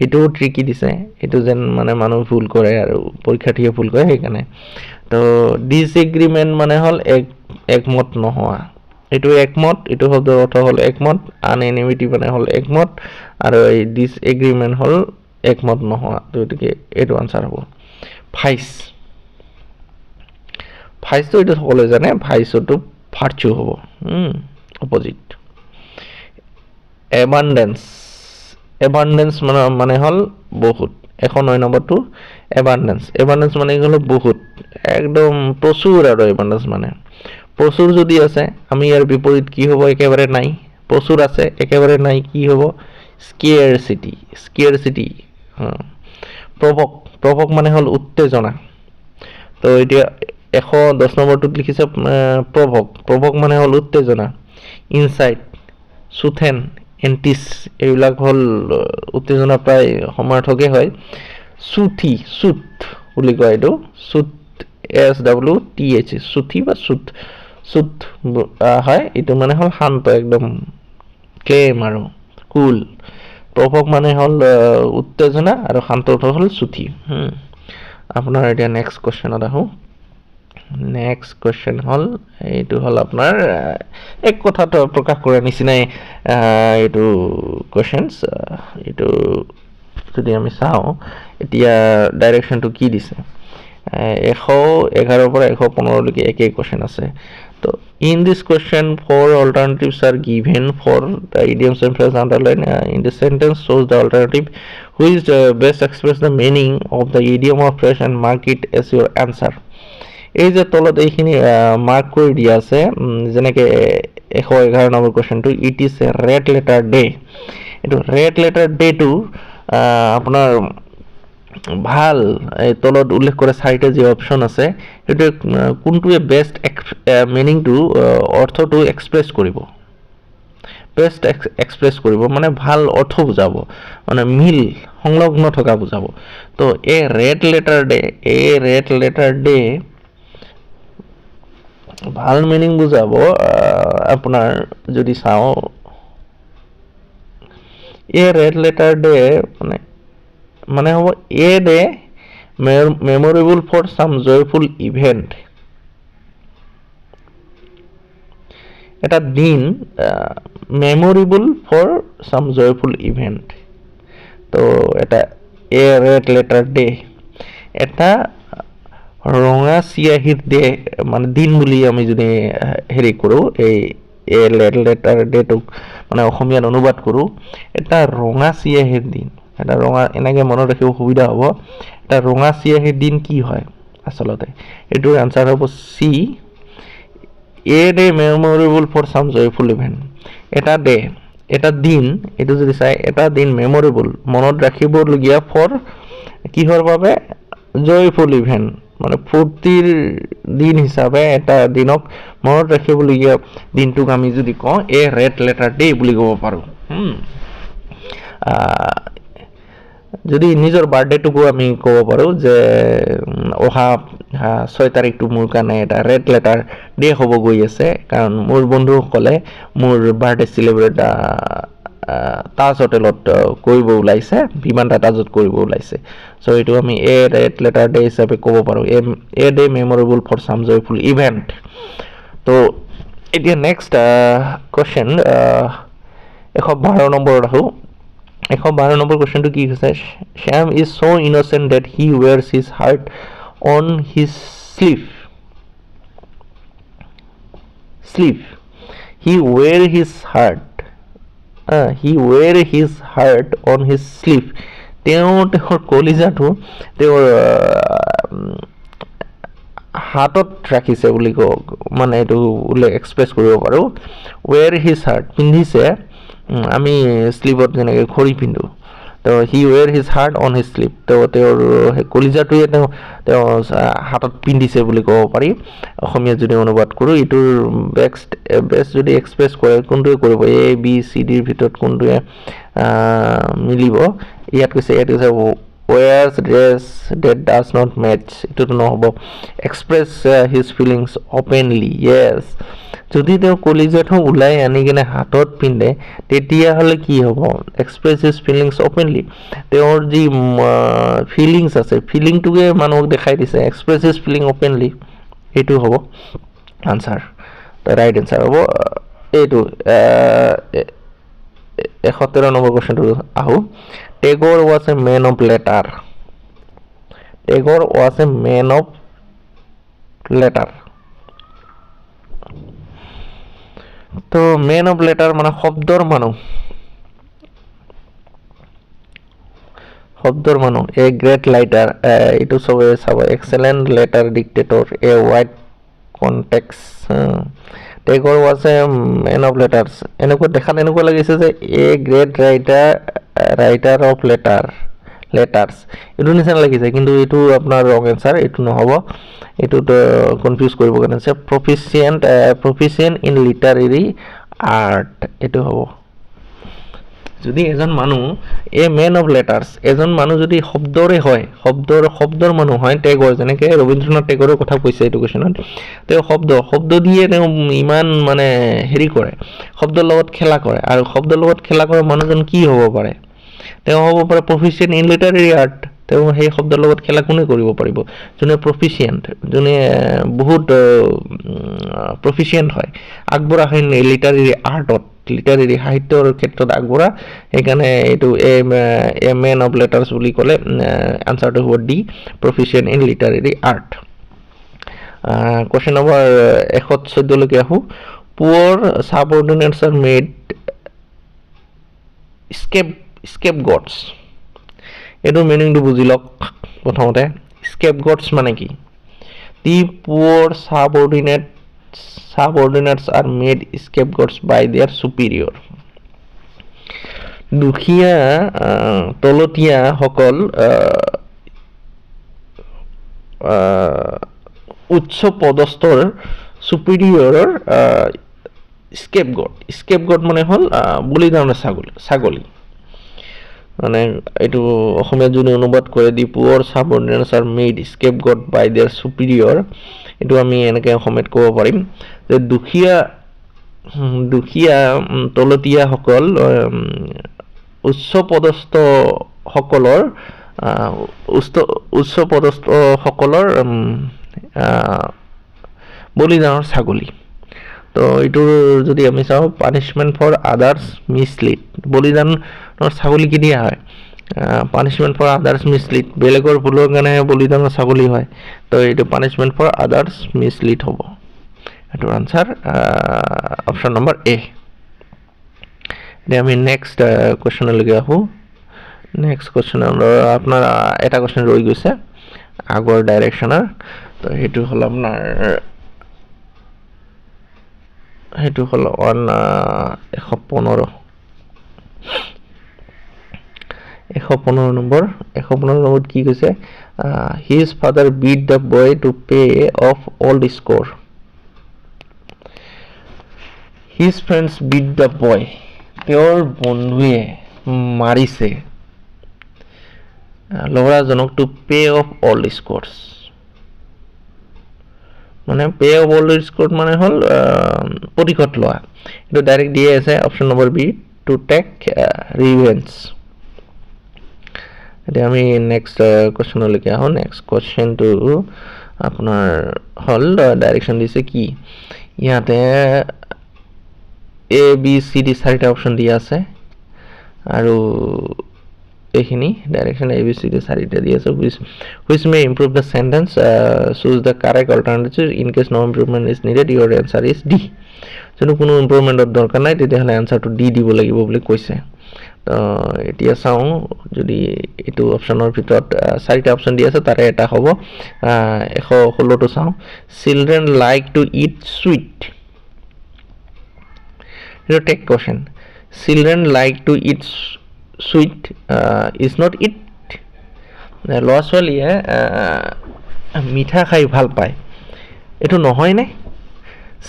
এইটোও ট্ৰিকি দিছে, এইটো যেন মানে মানুহ ভুল কৰে আৰু পৰীক্ষাৰ্থীয়ে ভুল কৰে, সেইকাৰণে। তো ডিছএগ্ৰিমেণ্ট মানে হ'ল একমত নোহোৱা। এইটো একমত, এইটো শব্দৰ অৰ্থ হ'ল একমত, আনএনিমিটি মানে হ'ল একমত, আৰু এই ডিছএগ্ৰিমেণ্ট হ'ল একমত নোহোৱা। গতিকে এইটো আনচাৰ হ'ব। ভাইচ, ভাইচটো এইটো সকলোৱে জানে, ভাইচটো ভাৰ্চু হ'ব, অপজিট। এবাণ্ডেন্স, এবাণ্ডেন্স মানে হ'ল বহুত। 109 নম্বৰটো এবাণ্ডেন্স, এবাণ্ডেন্স মানে হ'ল বহুত, একদম প্ৰচুৰ, আৰু এবাণ্ডেন্স মানে প্ৰচুৰ যদি আছে, আমি ইয়াৰ বিপৰীত কি হ'ব? একেবাৰে নাই। প্ৰচুৰ আছে, একেবাৰে নাই, কি হ'ব? স্কেয়াৰচিটি, স্কেয়াৰচিটি। প্ৰভক, প্ৰভক মানে হ'ল উত্তেজনা। তো এতিয়া 110 নম্বৰটোত লিখিছে প্ৰভক, প্ৰভক মানে হ'ল উত্তেজনা। ইনচাইট, চুথেন, এণ্টিছ, এইবিলাক হ'ল উত্তেজনা প্ৰায় সমাৰ্থকেই হয়। চুথি, চুথ বুলি কয় এইটো, চুথ, SWTH, চুথি বা চুথ, চুথ হয়। এইটো মানে হ'ল শান্ত, একদম ক্লেম আৰু কুল। প্ৰভক মানে হ'ল উত্তেজনা, আৰু শান্ত অৰ্থ হ'ল চুথি। আপোনাৰ এতিয়া নেক্সট কুৱেশ্যনত আহোঁ। নেক্সট কুৱেশ্যন হ'ল, এইটো হ'ল আপোনাৰ এক কথাটো প্ৰকাশ কৰাৰ নিচিনাই এইটো কুৱেশ্যনছ। এইটো যদি আমি চাওঁ, এতিয়া ডাইৰেকশ্যনটো কি দিছে? 111 পৰা 115লৈকে একেই কুৱেশ্যন আছে। তো in this question 4 alternatives are given for the idioms and phrases underlined in the sentence shows the alternative which best express the meaning of the idiom or phrase and mark it as your answer. এই যে তলত এইখিনি মাৰ্ক কৰি দিয়া আছে, যেনেকৈ 111 নম্বৰ কুৱেশ্যনটো, it is a red letter day. এইটো ৰেড লেটাৰ ডেটো আপোনাৰ ভাল, এই তলত উল্লেখ কৰা 4টা যি অপশ্যন আছে, সেইটো কোনটোৱে বেষ্ট মিনিংটো, অৰ্থটো এক্সপ্ৰেছ কৰিব? বেষ্ট এক্সপ্ৰেছ কৰিব মানে ভাল অৰ্থ বুজাব, মানে মিল সংলগ্ন থকা বুজাব। তো এই ৰেড লেটাৰ ডে, এই ৰেড লেটাৰ ডে ভাল মিনিং বুজাব। আপোনাৰ যদি চাওঁ, এই ৰেড লেটাৰ ডে মানে হ'ব এ day memorable for some joyful event. এটা দিন memorable for some joyful event. তো এটা এ ৰেড লেটাৰ ডে, এটা ৰঙা চিয়াহীৰ ডে মানে দিন বুলি আমি যদি হেৰি কৰোঁ, এই এ ৰেড লেটাৰ ডেটোক মানে অসমীয়াত অনুবাদ কৰোঁ, এটা ৰঙা চিয়াহীৰ দিন, এটা ৰঙা, এনেকৈ মনত ৰাখিব সুবিধা হ'ব। এটা ৰঙা চিয়াহীৰ দিন কি হয় আচলতে? এইটোৰ আনচাৰ হ'ব C, a day memorable for some joyful event. এটা ডে, এটা দিন, এইটো যদি চাই, এটা দিন মেমৰেবল, মনত ৰাখিবলগীয়া, ফৰ কিহৰ বাবে? জয়ফুল ইভেণ্ট, মানে ফূৰ্তিৰ দিন হিচাপে এটা দিনক মনত ৰাখিবলগীয়া দিনটোক আমি যদি কওঁ এ ৰেড লেটাৰ ডে বুলি ক'ব পাৰোঁ। যদি নিজৰ বাৰ্থডেটোকো আমি ক'ব পাৰোঁ যে অহা 6 তাৰিখটো মোৰ কাৰণে এটা ৰেড লেটাৰ ডে হ'ব গৈ আছে, কাৰণ মোৰ বন্ধুসকলে মোৰ বাৰ্থডে চেলিব্ৰেট তাজ হোটেলত কৰিব ওলাইছে, বিমানটা তাজত কৰিব ওলাইছে। চ' এইটো আমি এ ৰেড লেটাৰ ডে হিচাপে ক'ব পাৰোঁ, এ day memorable for some joyful event. তো এতিয়া নেক্সট কুৱেশ্যন 112 নম্বৰত আহোঁ। 112 নম্বৰ কুৱেশ্যনটো কি হৈছে? Shyam is so' innocent that he wears his heart on his sleeve. Sleeve, he wear his heart, he wear his heart on his sleeve. তেওঁৰ কলিজাটো তেওঁৰ হাতত ৰাখিছে বুলি কওক, মানে এইটো এক্সপ্ৰেছ কৰিব পাৰোঁ। ৱেৰ হিজ হাৰ্ট, পিন্ধিছে, আমি স্লিভত যেনেকৈ ঘড়ী পিন্ধোঁ, তো he wear his heart on his sleeve. তো তেওঁৰ সেই কলিজাটোৱে তেওঁ হাতত পিন্ধিছে বুলি ক'ব পাৰি, অসমীয়াত যদি অনুবাদ কৰোঁ। এইটোৰ বেষ্ট যদি এক্সপ্ৰেছ কৰে, কোনটোৱে কৰিব? এ বি চি ডিৰ ভিতৰত কোনটোৱে মিলিব? ইয়াত কৈছে wears dress that does not match, এইটোতো নহ'ব। এক্সপ্ৰেছ হিজ ফিলিংছ অপেনলি, য়েছ। যদি তেওঁ কলিজাটো ওলাই আনি কিনে হাতত পিন্ধে, তেতিয়াহ'লে কি হ'ব? এক্সপ্ৰেছ হিজ ফিলিংছ অপেনলি, তেওঁৰ যি ফিলিংছ আছে, ফিলিংটোকে মানুহক দেখাই দিছে। এক্সপ্ৰেছ হিজ ফিলিং অপেনলি, এইটো হ'ব আনচাৰ। তো ৰাইট এনচাৰ হ'ব এইটো 71 নম্বৰ কুৱেশ্যনটো আহোঁ Tagore was a man of letter Tagore was a man of letter তো মেন অফ লেটাৰ মানে শব্দৰ মানুহ এ গ্ৰেট লাইটাৰ এইটো চবে চাব excellent letter dictator a wide context Tagore was a man of letters এনেকুৱা দেখাত এনেকুৱা লাগিছে যে a great writer of letters এইটো নিচিনা লাগিছে কিন্তু এইটো আপোনাৰ ৰং এনচাৰ এইটো নহ'ব এইটোত কনফিউজ কৰিব কাৰণে আছে প্ৰফিচিয়েণ্ট ইন লিটাৰেৰী আৰ্ট এইটো হ'ব যদি এজন মানুহ এ মেন অফ লেটাৰ্ছ এজন মানুহ যদি শব্দৰে হয় শব্দৰ মানুহ হয় টেগৰ যেনেকৈ ৰবীন্দ্ৰনাথ টেগৰৰ কথা কৈছে এইটো কুৱেশ্যনত তেওঁ শব্দ দিয়ে তেওঁ ইমান মানে হেৰি কৰে শব্দৰ লগত খেলা কৰে আৰু শব্দৰ লগত খেলা কৰা মানুহজন কি হ'ব পাৰে তেওঁ হ'ব পাৰে প্ৰফিচিয়েণ্ট ইন লিটাৰেৰী আৰ্ট তেওঁ সেই শব্দৰ লগত খেলা কোনে কৰিব পাৰিব যোনে প্ৰফিচিয়েণ্ট যোনে বহুত প্ৰফিচিয়েণ্ট হয় আগবঢ়া হয় লিটাৰেৰী আৰ্টত লিটাৰেৰী সাহিত্যৰ ক্ষেত্ৰত আগবঢ়া সেইকাৰণে এইটো এ মেন অফ লেটাৰ্ছ বুলি ক'লে আনচাৰটো হ'ব the proficient in literary art question number 114 লৈকে আহোঁ পুৱৰ ছাবঅৰ্ডিনেটছ আৰ মেড স্কেপগটছ এইটো মিনিংটো বুজি লওক প্ৰথমতে স্কেপগটছ মানে কি the poor subordinates are made scapegoats by their superior দুখীয়া তলতীয়াসকল উচ্চ পদস্থৰ চুপিৰিয়ৰৰ স্কেপগট মানে হ'ল বলিদানৰ ছাগলী মানে এইটো অসমীয়াত যদি অনুবাদ কৰে the poor subordinates are made scapegoat by their superior এইটো আমি এনেকৈ অসমীয়াত ক'ব পাৰিম যে দুখীয়া তলতীয়াসকল উচ্চ পদস্থসকলৰ বলিদানৰ ছাগলী তো এইটোৰ যদি আমি চাওঁ পানিছমেণ্ট ফৰ আদাৰ্ছ মিছলিড বলিদানৰ ছাগলী কি দিয়া হয় পানিছমেণ্ট ফৰ আদাৰ্ছ মিছলিড বেলেগৰ ভুলৰ কাৰণেহে বলিদানৰ ছাগলী হয় তো এইটো পানিছমেণ্ট ফৰ আদাৰ্ছ মিছলিড হ'ব এইটোৰ আনচাৰ অপশ্যন নম্বৰ এ এতিয়া আমি নেক্সট কুৱেশ্যনলৈকে আহোঁ নেক্সট কুৱেশ্যনৰ আপোনাৰ এটা কুৱেশ্যন ৰৈ গৈছে আগৰ ডাইৰেকশ্যনৰ তো সেইটো হ'ল আপোনাৰ সেইটো হ'ল 115 নম্বৰ কি কৈছে his father beat the boy to pay off old score his friends beat the boy তেওঁৰ বন্ধুৱে মাৰিছে ল'ৰাজনক to pay off old scores মানে পে অফ অল্ড স্ক'ৰ মানে হ'ল প্ৰতিশোধ লোৱা এইটো ডাইৰেক্ট দিয়ে আছে option number B to take revenge এতিয়া আমি নেক্সট কুৱেশ্যনলৈকে আহোঁ নেক্সট কুৱেশ্যনটো আপোনাৰ হ'ল ডাইৰেকশ্যন দিছে কি ইয়াতে এ বি চি ডি চাৰিটা অপশ্যন দিয়া আছে আৰু এইখিনি direction A B C D চাৰিটা দি আছে which may improve the sentence choose the correct alternative in case no improvement is needed your answer is D যদি কোনো ইম্প্ৰুভমেণ্টৰ দৰকাৰ নাই তেতিয়াহ'লে এনচাৰটো ডি দিব লাগিব বুলি কৈছে তো এতিয়া চাওঁ যদি এইটো অপশ্যনৰ ভিতৰত চাৰিটা অপশ্যন দি আছে তাৰে এটা হ'ব 116টো চাওঁ children like to eat sweet এইটো take question children like to eat sweet is not it ল'ৰা ছোৱালীয়ে মিঠা খাই ভাল পায় এইটো নহয়নে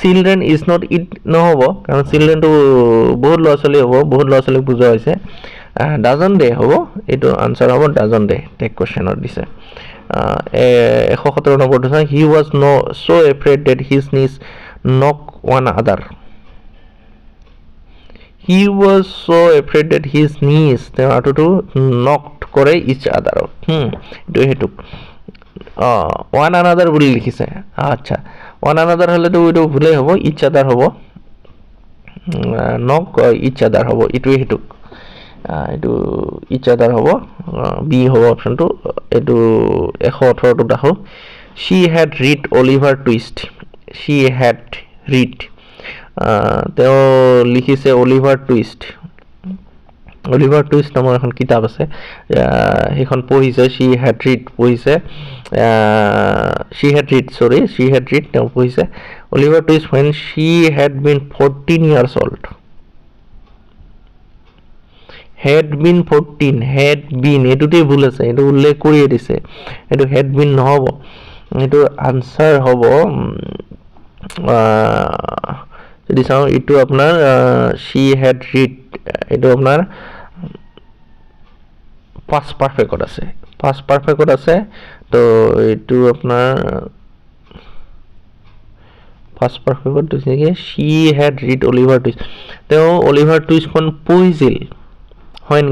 চিলড্ৰেন ইজ নট ইট নহ'ব কাৰণ চিলড্ৰেনটো বহুত ল'ৰা ছোৱালী হ'ব বহুত ল'ৰা ছোৱালীক বুজোৱা হৈছে ডাজন ডে হ'ব এইটো আনচাৰ হ'ব ডাজন ডে টেক কুৱেশ্যনত দিছে 117 নম্বৰটো চাওঁ he was so' afraid that his knees knock one আদাৰ He was so afraid that his knees তেওঁ আঁঠুটো নকড কৰে ইচ আদাৰক এইটো সেইটোক ওৱান আনাদাৰ বুলি লিখিছে আচ্ছা ওৱান আনাদাৰ হ'লেতো এইটো ভুলেই হ'ব ইচ আদাৰ হ'ব নক ইচ আদাৰ হ'ব ইটোৱে সিটোক এইটো ইচ আদাৰ হ'ব বি হ'ব অপশ্যনটো এইটো 118টোত আহোঁ শ্বি হেড ৰিড অলিভাৰ টুইষ্ট শ্বি হেড ৰিড তেওঁ লিখিছে অলিভাৰ টুইষ্ট নামৰ এখন কিতাপ আছে সেইখন পঢ়িছে শ্বি হেড ৰিড পঢ়িছে শ্বি হেড ৰিড তেওঁ পঢ়িছে Oliver twist when she had been 14 years old had been এইটোতেই ভুল আছে এইটো উল্লেখ কৰিয়ে দিছে এইটো had been নহ'ব এইটো আনসাৰ হ'ব যদি চাওঁ এইটো আপোনাৰ she had read এইটো আপোনাৰ past perfect আছে তো এইটো আপোনাৰ past perfect দিছে কি she had read Oliver twist তেওঁ অলিভাৰ টুইষ্টখন পঢ়িছিল when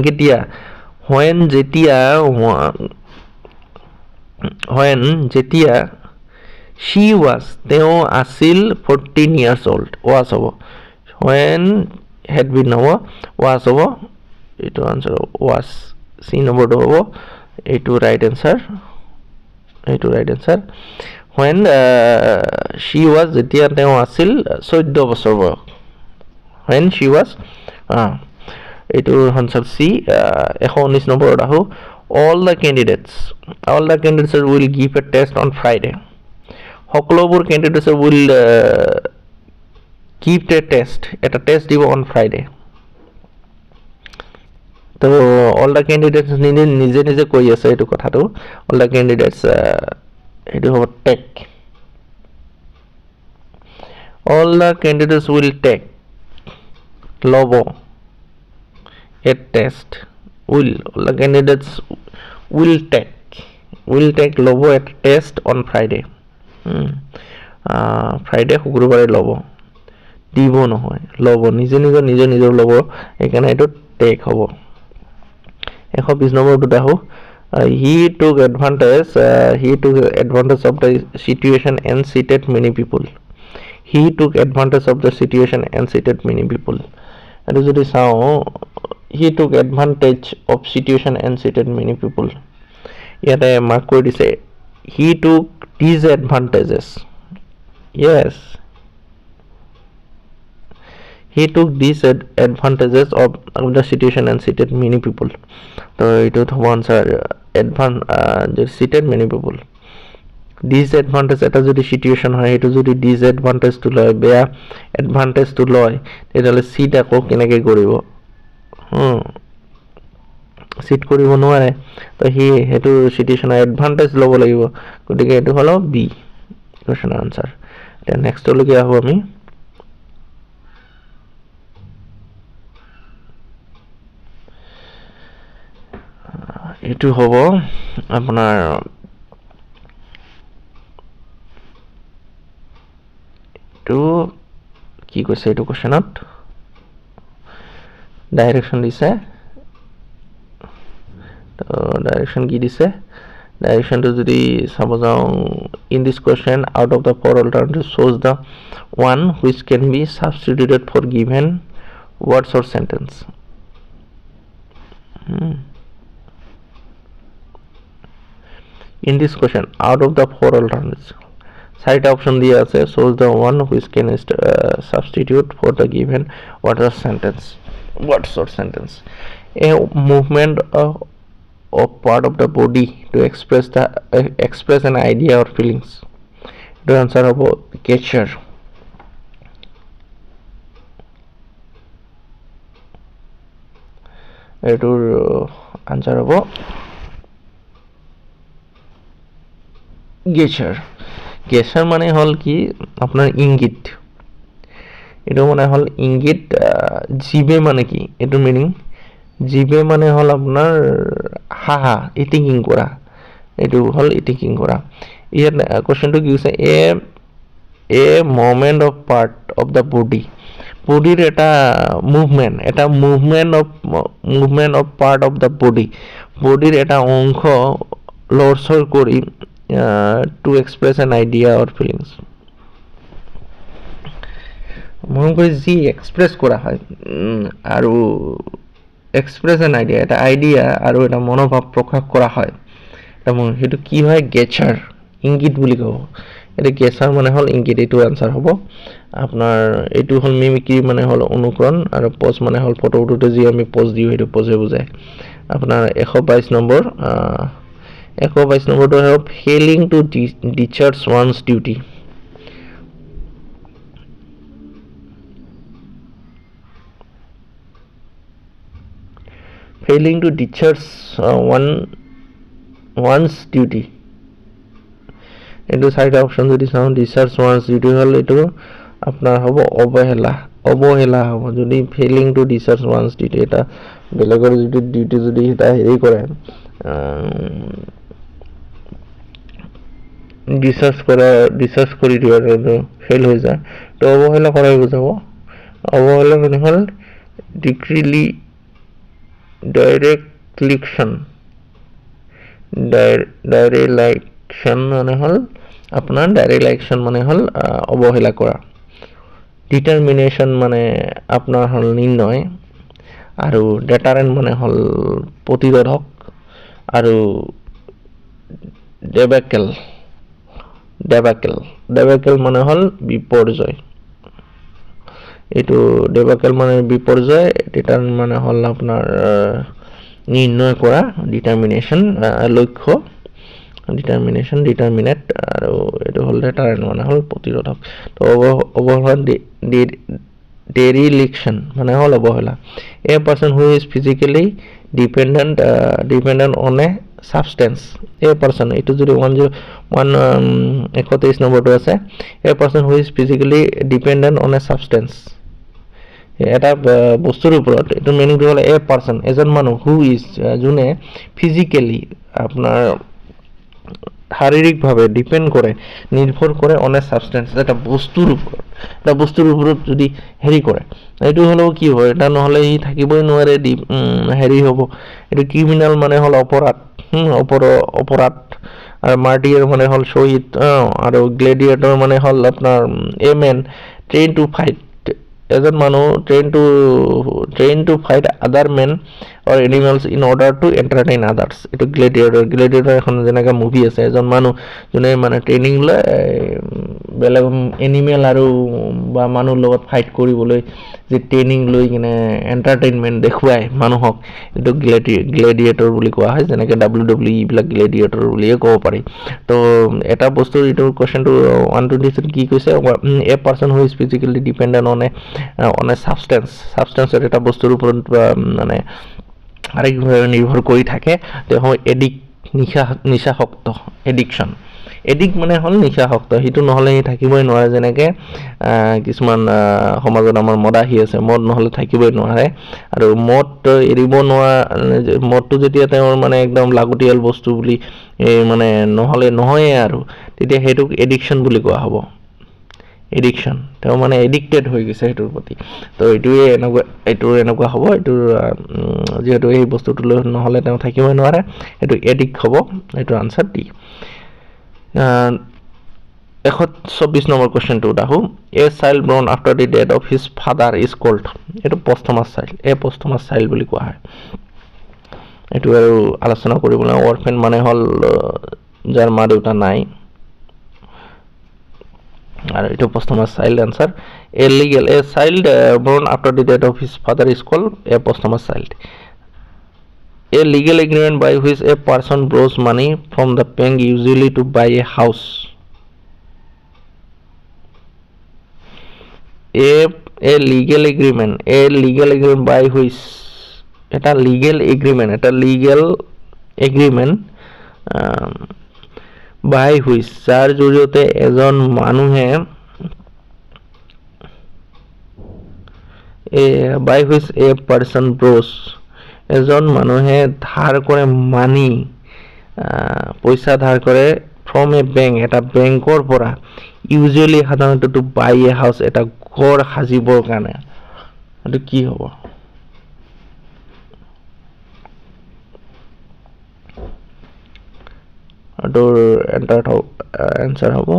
যেতিয়া she was তেওঁ আছিল 14 years old was হ'ব when had been হ'ব was হ'ব এইটো আনসাৰ was C নম্বৰটো হ'ব এইটো right answer when she was যেতিয়া তেওঁ আছিল 14 বছৰ বয়স when she was এইটো আনসাৰ C 119 নম্বৰত আহোঁ all the candidates will give a test on Friday সকলোবোৰ candidates will give এটা টেষ্ট দিব on Friday তো all the candidates নিজে কৈ আছে এইটো কথাটো all the candidates এইটো হ'ব take all the candidates will take ল'ব a test all the candidates will take ল'ব a test on Friday Friday শুক্ৰবাৰে ল'ব দিব নহয় ল'ব নিজৰ ল'ব সেইকাৰণে এইটো take হ'ব 120 নম্বৰটোত আহোঁ he took advantage of the situation and cheated many people এইটো যদি চাওঁ he took advantage of situation and cheated many people ইয়াতে মাৰ্ক কৰি দিছে he took disadvantages yes he took disadvantages of the situation and cheated many people তো এইটো হ'ব answer cheated many people disadvantage এটা যদি সিচুৱেশ্যন হয় সেইটো যদি disadvantage টো লয় বেয়া এডভান্টেজ টো লয় তেতিয়াহ'লে চিট আকৌ কেনেকে কৰিব চিট কৰিব নোৱাৰে তো সেইটো সিচুৱেশ্যনৰ এডভান্টেজ ল'ব লাগিব গতিকে এইটো হ'ল বি কোৱেশ্চনৰ আনসাৰ এতিয়া নেক্সটলৈকে আহোঁ আমি এইটো হ'ব আপোনাৰ এইটো কি কৈছে এইটো কোৱেশ্চনত ডাইৰেকশ্যন দিছে তো ডাইৰেকশ্যন কি দিছে ডাইৰেকশ্যনটো যদি চাব যাওঁ in this question out of the four alternative shows the one which can be substituted for given words or sentence in this question out of the four alternatives চাৰিটা অপশন দিয়া আছে shows the one which can substitute for the given words or sentence a movement of part of the body to express an idea or feelings the answer of gesture এটোৰ আনসাৰ হ'ব gesture মানে হল কি আপোনাৰ ইংগিত এটো মানে হল ইংগিত জিবে মানে কি এটো মিনিং জিবে মানে হল আপোনাৰ হাহা ইটিকিং কৰা এটো হল ইটিকিং কৰা ইয়াত কোশ্চেনটো কি হৈছে a movement of part of the body বডিৰ এটা movement of part of the body বডিৰ এটা অংশ লৰচৰ কৰি to express an idea or feelings মৰম কৰি যি এক্সপ্ৰেছ কৰা হয় আৰু এক্সপ্ৰেছ এন আইডিয়া এটা আইডিয়া আৰু এটা মনোভাৱ প্ৰকাশ কৰা হয় সেইটো কি হয় গেচাৰ ইংগিত বুলি ক'ব এটা গেচাৰ মানে হ'ল ইংগিত এইটো আনচাৰ হ'ব আপোনাৰ এইটো হ'ল মিমিক্ৰি মানে হ'ল অনুকৰণ আৰু পজ মানে হ'ল ফটো উঠোতে যি আমি পজ দিওঁ সেইটো পজে বুজায় আপোনাৰ 122 নম্বৰটো হ'ল failing to discharge one's duty failing to discharge one's duty এইটো চাৰিটা অপশ্যন যদি চাওঁ ডিচাৰ্জ ওৱানছ ডিউটি হ'ল এইটো আপোনাৰ হ'ব অৱহেলা হ'ব যদি failing to discharge one's duty এটা বেলেগৰ যদি ডিউটি যদি এটা হেৰি কৰে ডিচাৰ্জ কৰি দিয়ে ফেইল হৈ যায় তো অৱহেলা কৰাই বুজাব অৱহেলা মানে হ'ল ডাইৰেকশ্যন মানে হ'ল আপোনাৰ ডাইৰেকশ্যন মানে হ'ল অৱহেলা কৰা ডিটাৰমিনেশ্যন মানে আপোনাৰ হ'ল নিৰ্ণয় আৰু ডেটাৰেণ্ট মানে হ'ল প্ৰতিৰোধক আৰু ডেবাকেল মানে হ'ল বিপৰ্যয় এইটো ডেবাকেল মানে বিপৰ্যয় ডিটাৰমিন মানে হ'ল আপোনাৰ নিৰ্ণয় কৰা ডিটাৰমিনেশ্যন লক্ষ্য ডিটাৰমিনেট আৰু এইটো হ'ল ডেটাৰেণ্ট মানে হ'ল প্ৰতিৰোধক তো অৱহেলা ডেৰিলিকশ্যন মানে হ'ল অৱহেলা a person who is physically dependent on a substance a person এইটো যদি 123 নম্বৰটো আছে a person who is physically dependent on a substance এটা বস্তুৰ ওপৰত এইটো মিনিংটো হ'ল এ পাৰ্চন এজন মানুহ হু ইজ যোনে ফিজিকেলি আপোনাৰ শাৰীৰিকভাৱে ডিপেণ্ড কৰে নিৰ্ভৰ কৰে অন এ সাবষ্টেন্স এটা বস্তুৰ ওপৰত যদি হেৰি কৰে এইটো হ'লেও কি হয় এটা নহ'লে সি থাকিবই নোৱাৰে হেৰি হ'ব এইটো ক্ৰিমিনেল মানে হ'ল অপৰাধ আৰু মাৰ্টিয়াৰ মানে হ'ল শ্বহীদ আৰু গ্লেডিয়েটৰ মানে হ'ল আপোনাৰ a man train to fight এজন মানুহ train to fight other men or animals in order to entertain others এইটো গ্লেডিয়েটৰ এখন যেনেকৈ মুভি আছে এজন মানুহ যোনে মানে ট্ৰেইনিং লয় বেলেগ এনিমেল আৰু বা মানুহৰ লগত ফাইট কৰিবলৈ যে ট্ৰেইনিং লৈ কিনে এণ্টাৰটেইনমেণ্ট দেখুৱায় মানুহক এইটো গ্লেডিয়েটৰ বুলি কোৱা হয় যেনেকৈ WWE এইবিলাক গ্লেডিয়েটৰ বুলিয়ে ক'ব পাৰি তো এটা বস্তু এইটো কুৱেশ্যনটো 123 কি কৈছে a person who is physically dependent on a ছাবষ্টেন্সৰ এটা বস্তুৰ ওপৰত মানে শাৰীৰিকভাৱে নিৰ্ভৰ কৰি থাকে তেওঁ নিচাসক্ত এডিক্ট মানে হ'ল নিচাসক্ত সেইটো নহ'লে সি থাকিবই নোৱাৰে যেনেকৈ কিছুমান সমাজত আমাৰ মদাহী আছে মদ নহ'লে থাকিবই নোৱাৰে আৰু মদ এৰিব মদটো যেতিয়া তেওঁৰ মানে একদম লাগতিয়াল বস্তু বুলি মানে নহ'লে নহয়েই আৰু তেতিয়া সেইটোক এডিকশ্যন বুলি কোৱা হ'ব তেওঁ মানে এডিক্টেড হৈ গৈছে সেইটোৰ প্ৰতি তো এইটোৰ এনেকুৱা হ'ব এইটোৰ যিহেতু এই বস্তুটো লৈ নহ'লে তেওঁ থাকিবই নোৱাৰে এইটো এডিক্ট হ'ব এইটো আনচাৰ ডি 124 নম্বৰ কুৱেশ্যনটো আহোঁ a child born after the death of his father is called এইটো পষ্টমাছ চাইল্ড বুলি কোৱা হয় এইটো আৰু আলোচনা কৰিবলৈ অৰফেন মানে হ'ল যাৰ মা দেউতা নাই আৰু এইটো posthumous child answer a child born after the death of his father is called a posthumous child A legal agreement by which a person borrows money from the bank usually to buy a house. A legal agreement by which এটা legal agreement by which যাৰ জৰিয়তে এজন মানুহে by which a person borrows এজন মানুহে ধাৰ কৰে মানি পইচা ধাৰ কৰে ফ্ৰম এ বেংক এটা বেংকৰ পৰা ইউজুৱেলি সাধাৰণতে টু বাই এ হাউচ এটা ঘৰ সাজিবৰ কাৰণে এইটো কি হ'ব এইটোৰ এনচাৰ হ'ব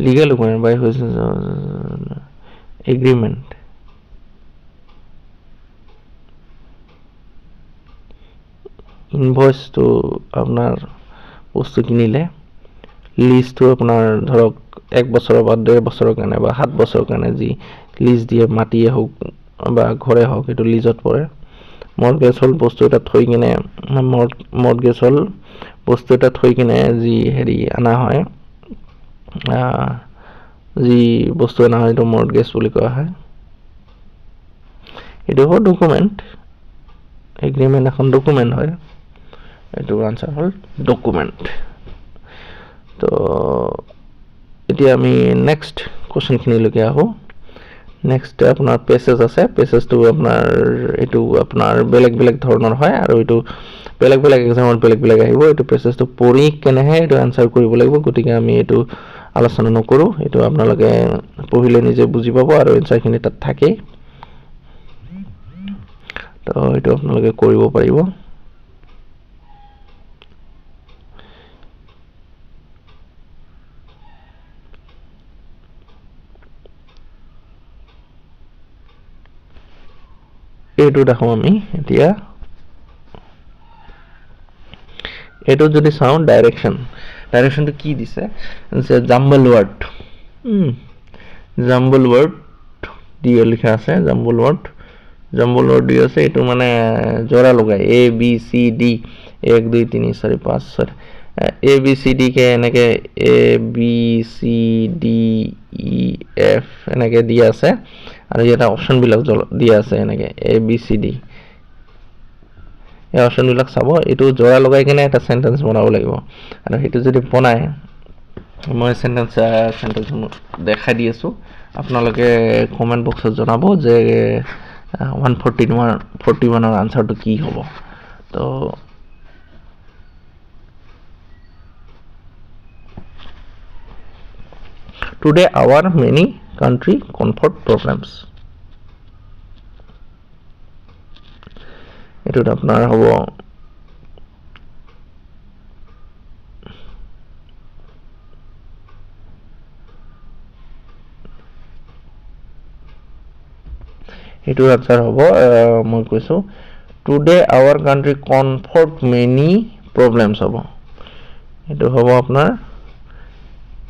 লিগেল ডকুমেণ্ট বাই হৈছে এগ্ৰিমেণ্ট ইনভইচটো আপোনাৰ বস্তু কিনিলে লিজটো আপোনাৰ ধৰক 1 বছৰৰ বা 1.5 বছৰৰ কাৰণে বা 7 বছৰৰ কাৰণে যি লিজ দিয়ে মাটিয়ে হওক বা ঘৰে হওক এইটো লিজত পৰে মৰ্গেজ হ'ল বস্তু এটা থৈ কিনে মৰ্গেজ হ'ল বস্তু এটা থৈ কিনে যি হেৰি আনা হয় যি বস্তু আনা হয় এইটো মৰ্গেজ বুলি কোৱা হয় এইটো হ'ল ডকুমেণ্ট এগ্ৰিমেণ্ট এখন ডকুমেণ্ট হয় এইটো আনসাৰ হ'ল ডকুমেণ্ট তো এতিয়া আমি নেক্সট কোৱেশ্চনখিনিলৈকে আহোঁ নেক্সট আপোনাৰ পেছেজ আছে পেছেজটো আপোনাৰ এইটো আপোনাৰ বেলেগ বেলেগ ধৰণৰ হয় আৰু এইটো বেলেগ বেলেগ এক্সামত বেলেগ বেলেগ আহিব এইটো পেছেজটো পঢ়ি কেনেহে এইটো আনসাৰ কৰিব লাগিব গতিকে আমি এইটো আলোচনা নকৰোঁ এইটো আপোনালোকে পঢ়িলে নিজে বুজি পাব আৰু এনসাৰখিনি তাত থাকেই তো এইটো আপোনালোকে কৰিব পাৰিব এইটো দেখো আমি এতিয়া এইটো যদি চাওঁ ডাইৰেকশনটো কি দিছে যে জাম্বল ওয়ার্ড দিয়ে লিখা আছে জাম্বল ওয়ার্ড দি আছে এইটো মানে জোড়া লগাই A B C D 1 2 3 4 5 6 A B C D কে এনেকে A B C D E F এনেকে দিয়া আছে আৰু এটা অপশন বিলাক দিয়া আছে এনেকে এ বি সি ডি এই অপশন বিলাক চাব এইটো জোড়া লগাই কিনে এটা সেন্টেন্স বনাব লাগিব আৰু সেইটো যদি বনাই মই সেন্টেন্স দেখাই দি আছো আপোনালোকে কমেন্ট বক্সত জনাব যে 141 ৰ আনসাৰটো কি হ'ব তো today our many country comfort problems এটোত আপনার হবো এটোর আনসার হবো মই কৈছো today our country comfort many problems হবো এটো হবো আপনার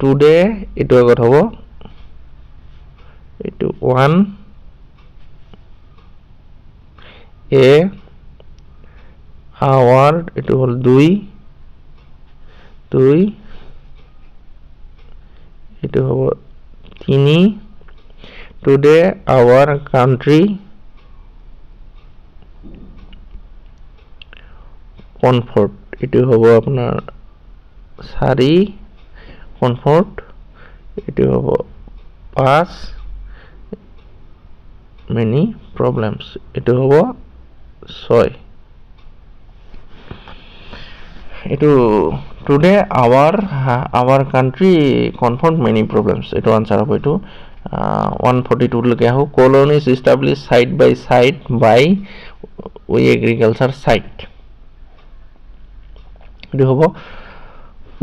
today এটো আগত হবো এটো 1 a our এটো হল 2 এটো হবো 3 today our country comfort এটো হবো আপনার 4 comfort এটো হবো 5 many problems এটো হবো 6 এটো today our country confront many problems এটো আনসার হবে এটো 142 লকে আহো colonies established side by side by we agriculture site এটো হবো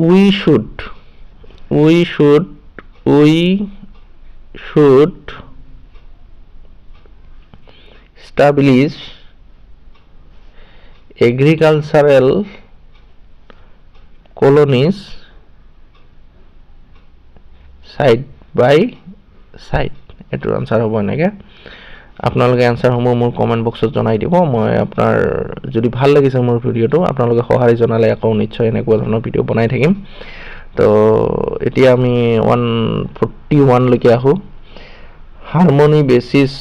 we should establish agricultural colonies side by side এটোৰ আনসাৰ হ'ব এনেকে আপোনালোকে আনসাৰ সমূহ মোৰ কমেন্ট বক্সত জনাই দিব মই আপোনাৰ যদি ভাল লাগিছে মোৰ ভিডিওটো আপোনালোকে সহায় জনালে আকৌ নিশ্চয় এনেকুৱা ধৰণৰ ভিডিও বনাই থাকিম তো এতিয়া আমি 141 লৈকে আহো harmony basis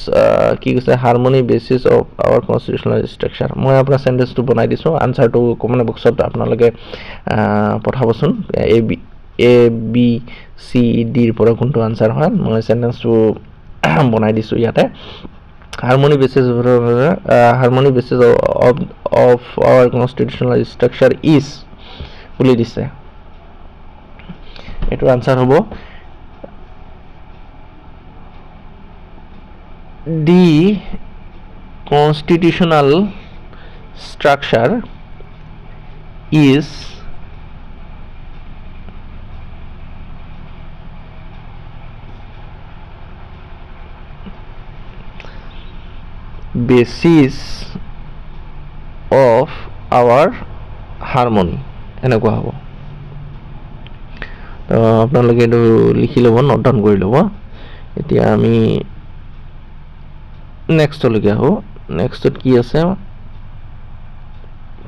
কি কৈছে harmony basis of our constitutional structure মই আপোনাৰ সেন্টেন্সটো বনাই দিছো আনসাৰটো কমেন্ট বক্সত আপোনালোকে পঠাবচোন এ বি সি ডি ৰ পৰা কোনটো আনসাৰ হয় মই সেন্টেন্সটো বনাই দিছো ইয়াতে harmony basis of our constitutional structure is বুলি দিছে এটো আনসার হবো the constitutional structure is basis of our harmony এনেকুৱা হ'ব আপোনালোকে এইটো লিখি ল'ব নোট ডাউন কৰি ল'ব এতিয়া আমি নেক্সটলৈকে আহোঁ নেক্সটত কি আছে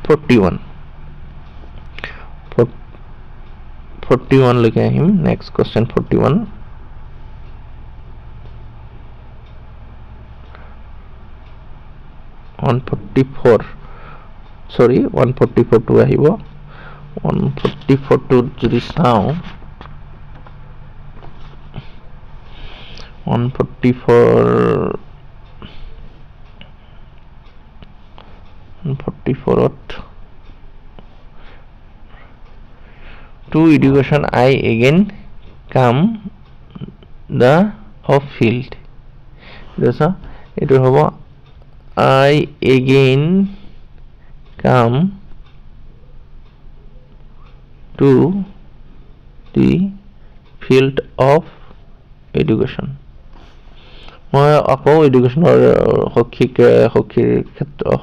41 লৈকে আহিম নেক্সট কুৱেশ্যন 41 144 sorry 144 to আহিব 144 to যদি চাওঁ 144 to education I again come the of field এইটো হ'ব I again come to the field of education মই আকৌ এডুকেশ্যনৰ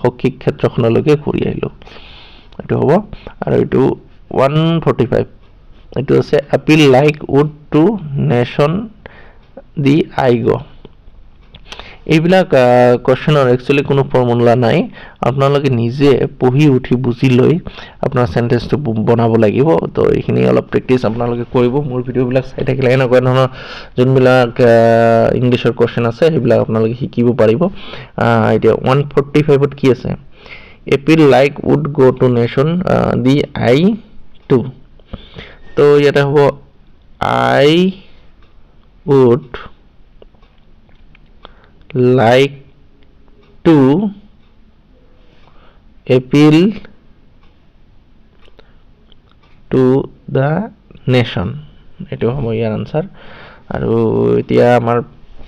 শৈক্ষিক ক্ষেত্ৰখনলৈকে ঘূৰি আহিলোঁ এইটো হ'ব আৰু এইটো 145 এইটো আছে appeal like would to nation the I go এইবিলাক কোৱেশ্যনৰ একচুৱেলি কোনো ফৰ্মুলা নাই আপোনালোকে নিজে পঢ়ি উঠি বুজি লৈ আপোনাৰ সেন্টেন্সটো বনাব লাগিব তো এইখিনি অলপ প্ৰেক্টিছ আপোনালোকে কৰিব মোৰ ভিডিঅ'বিলাক চাই থাকিলে এনেকুৱা ধৰণৰ যোনবিলাক ইংলিছৰ কোৱেশ্যন আছে সেইবিলাক আপোনালোকে শিকিব পাৰিব এতিয়া 145 ত কি আছে appeal like would go to nation the I to তো ইয়াতে হ'ব I would like to appeal to the nation এটো হ'ব ইয়াৰ আনসাৰ আৰু এতিয়া আমাৰ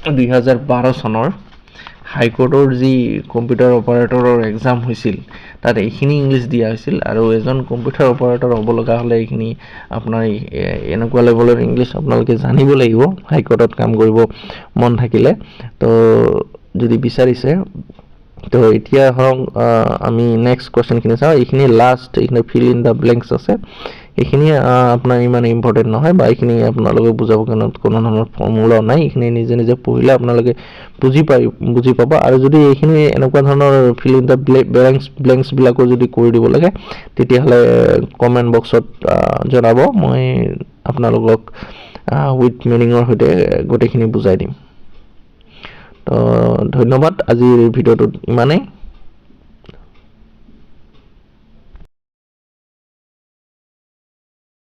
2012 চনৰ হাইকোৰ্টৰ যি কম্পিউটাৰ অপাৰেটৰৰ এক্সাম হৈছিল তাত এইখিনি ইংলিছ দিয়া হৈছিল আৰু এজন কম্পিউটাৰ অপাৰেটৰ হ'ব লগা হ'লে এইখিনি আপোনাৰ এনেকুৱা লেভেলৰ ইংলিছ আপোনালোকে জানিব লাগিব হাইকোৰ্টত কাম কৰিব মন থাকিলে তো যদি বিচাৰিছে তো এতিয়া হওক আমি নেক্সট কোৱেশ্যনখিনি চাওঁ এইখিনি লাষ্ট এইখিনি ফিল ইন দ্য ব্লেংকছ আছে এইখিনি আপোনাৰ ইমান ইম্পৰ্টেণ্ট নহয় বা এইখিনি আপোনালোকে বুজাব কাৰণে কোনো ধৰণৰ ফৰ্মুলা নাই এইখিনি নিজে নিজে পঢ়িলে আপোনালোকে বুজি পাব আৰু যদি এইখিনি এনেকুৱা ধৰণৰ ফিল ইন দ্য ব্লেংকছবিলাকো যদি কৰি দিব লাগে তেতিয়াহ'লে কমেণ্ট বক্সত জনাব মই আপোনালোকক উইথ মিনিঙৰ সৈতে গোটেইখিনি বুজাই দিম তো ধন্যবাদ আজিৰ ভিডিঅ'টোত ইমানেই